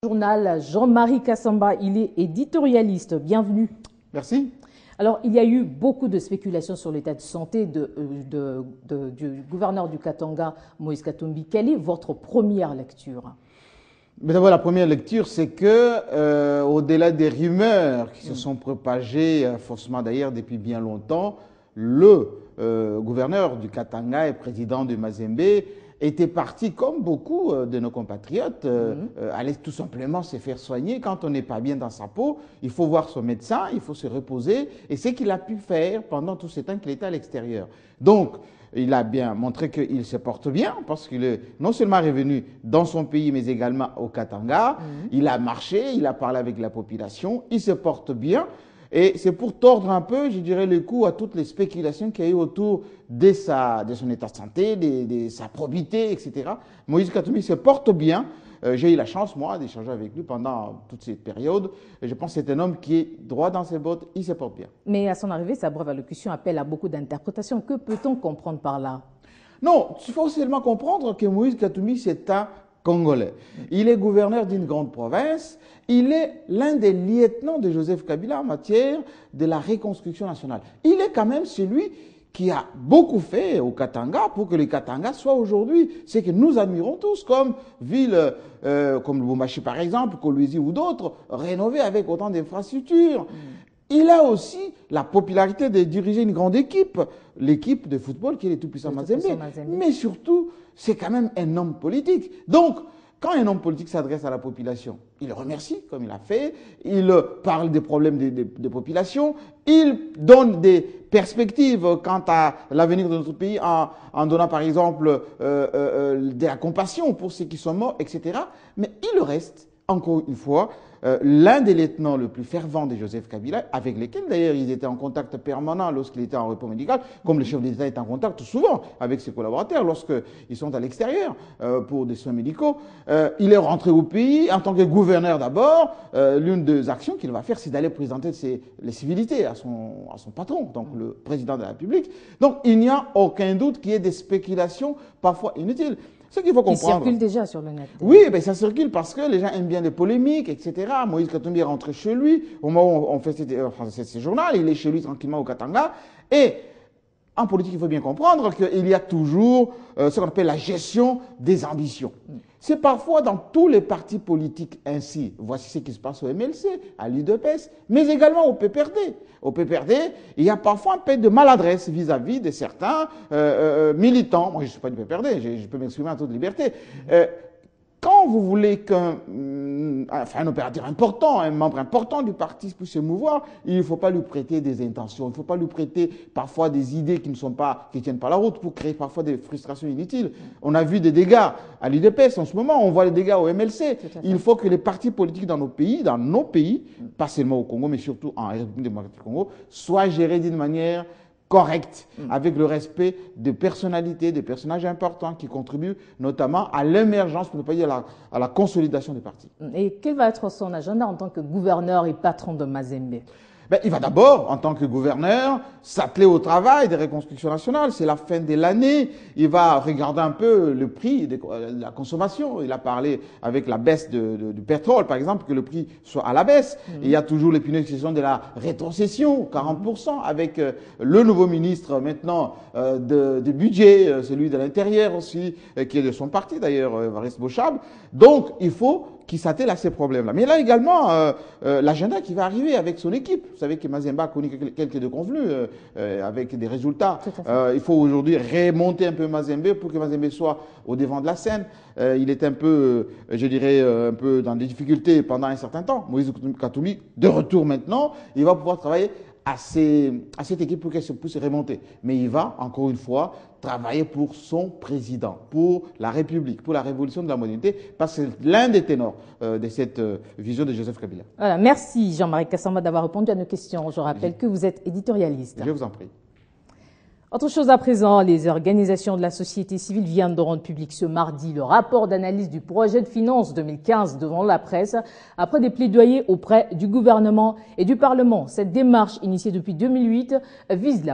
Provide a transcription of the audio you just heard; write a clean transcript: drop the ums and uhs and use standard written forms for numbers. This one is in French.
Journal Jean-Marie Kassamba, il est éditorialiste. Bienvenue. Merci. Alors, il y a eu beaucoup de spéculations sur l'état de santé du gouverneur du Katanga, Moïse Katumbi. Quelle est votre première lecture? Mais d'abord, la première lecture, c'est que, au-delà des rumeurs qui se sont propagées, forcément d'ailleurs depuis bien longtemps, le gouverneur du Katanga et président de Mazembe était parti, comme beaucoup de nos compatriotes, aller tout simplement se faire soigner. Quand on n'est pas bien dans sa peau, il faut voir son médecin, il faut se reposer. Et c'est ce qu'il a pu faire pendant tout ce temps qu'il était à l'extérieur. Donc, il a bien montré qu'il se porte bien parce qu'il est non seulement revenu dans son pays, mais également au Katanga. Il a marché, il a parlé avec la population, il se porte bien. Et c'est pour tordre un peu, je dirais, le coup à toutes les spéculations qu'il y a eu autour de son état de santé, de sa probité, etc. Moïse Katumbi se porte bien. J'ai eu la chance, moi, d'échanger avec lui pendant toute cette période. Et je pense que c'est un homme qui est droit dans ses bottes, il se porte bien. Mais à son arrivée, sa brève allocution appelle à beaucoup d'interprétations. Que peut-on comprendre par là? Non, il faut seulement comprendre que Moïse Katumbi, c'est un Congolais. Il est gouverneur d'une grande province. Il est l'un des lieutenants de Joseph Kabila en matière de la reconstruction nationale. Il est quand même celui qui a beaucoup fait au Katanga pour que le Katanga soit aujourd'hui ce que nous admirons tous comme ville, comme Lubumbashi par exemple, Kolwezi ou d'autres, rénovées avec autant d'infrastructures. Il a aussi la popularité de diriger une grande équipe, l'équipe de football qui est le tout-puissant Mazembe. Mais surtout, c'est quand même un homme politique. Donc, quand un homme politique s'adresse à la population, il remercie, comme il a fait, il parle des problèmes des populations, il donne des perspectives quant à l'avenir de notre pays en donnant par exemple de la compassion pour ceux qui sont morts, etc. Mais il reste, encore une fois, l'un des lieutenants le plus fervent de Joseph Kabila, avec lesquels d'ailleurs ils étaient en contact permanent lorsqu'il était en repos médical, comme le chef d'État est en contact souvent avec ses collaborateurs lorsqu'ils sont à l'extérieur pour des soins médicaux. Il est rentré au pays en tant que gouverneur d'abord. L'une des actions qu'il va faire, c'est d'aller présenter les civilités à son patron, donc le président de la République. Donc il n'y a aucun doute qu'il y ait des spéculations parfois inutiles. Ce qu'il faut comprendre. Qui circule déjà sur le net. Oui, ben ça circule parce que les gens aiment bien les polémiques, etc. Moïse Katumbi est rentré chez lui. Au moment où on fait ce journal, il est chez lui tranquillement au Katanga. Et en politique, il faut bien comprendre qu'il y a toujours ce qu'on appelle la gestion des ambitions. C'est parfois dans tous les partis politiques ainsi. Voici ce qui se passe au MLC, à l'UDPS, mais également au PPRD. Au PPRD, il y a parfois un peu de maladresse vis-à-vis de certains militants. Moi, je ne suis pas du PPRD, je peux m'exprimer en toute liberté. Quand vous voulez qu'un opérateur important, un membre important du parti puisse se mouvoir, il ne faut pas lui prêter des intentions, il ne faut pas lui prêter parfois des idées qui ne tiennent pas la route pour créer parfois des frustrations inutiles. On a vu des dégâts à l'UDPS en ce moment, on voit les dégâts au MLC. Il faut que les partis politiques dans nos pays, pas seulement au Congo, mais surtout en République démocratique du Congo, soient gérés d'une manière correcte, avec le respect de personnalités, de personnages importants qui contribuent notamment à l'émergence, pour ne pas dire à la consolidation des partis. Et quel va être son agenda en tant que gouverneur et patron de Mazembe? Ben, il va d'abord, en tant que gouverneur, s'atteler au travail des reconstructions nationales. C'est la fin de l'année. Il va regarder un peu le prix de la consommation. Il a parlé avec la baisse du pétrole, par exemple, que le prix soit à la baisse. Il y a toujours l'épineuse question de la rétrocession, 40%, avec le nouveau ministre maintenant du budget, celui de l'Intérieur aussi, qui est de son parti d'ailleurs, Evariste Bochab. Donc, il faut qui s'attelle à ces problèmes-là. Mais là également, l'agenda qui va arriver avec son équipe. Vous savez que Mazembe a connu quelques déconvenues avec des résultats. Il faut aujourd'hui remonter un peu Mazembe pour que Mazembe soit au devant de la scène. Il est un peu, je dirais, un peu dans des difficultés pendant un certain temps. Moïse Katumbi, de retour maintenant, il va pouvoir travailler à cette équipe pour qu'elle se puisse remonter. Mais il va, encore une fois, travailler pour son président, pour la République, pour la révolution de la modernité, parce que c'est l'un des ténors de cette vision de Joseph Kabila. Voilà, merci Jean-Marie Kassamba d'avoir répondu à nos questions. Je rappelle que vous êtes éditorialiste. Je vous en prie. Autre chose à présent, les organisations de la société civile viennent de rendre public ce mardi le rapport d'analyse du projet de finances 2015 devant la presse, après des plaidoyers auprès du gouvernement et du Parlement. Cette démarche, initiée depuis 2008, vise la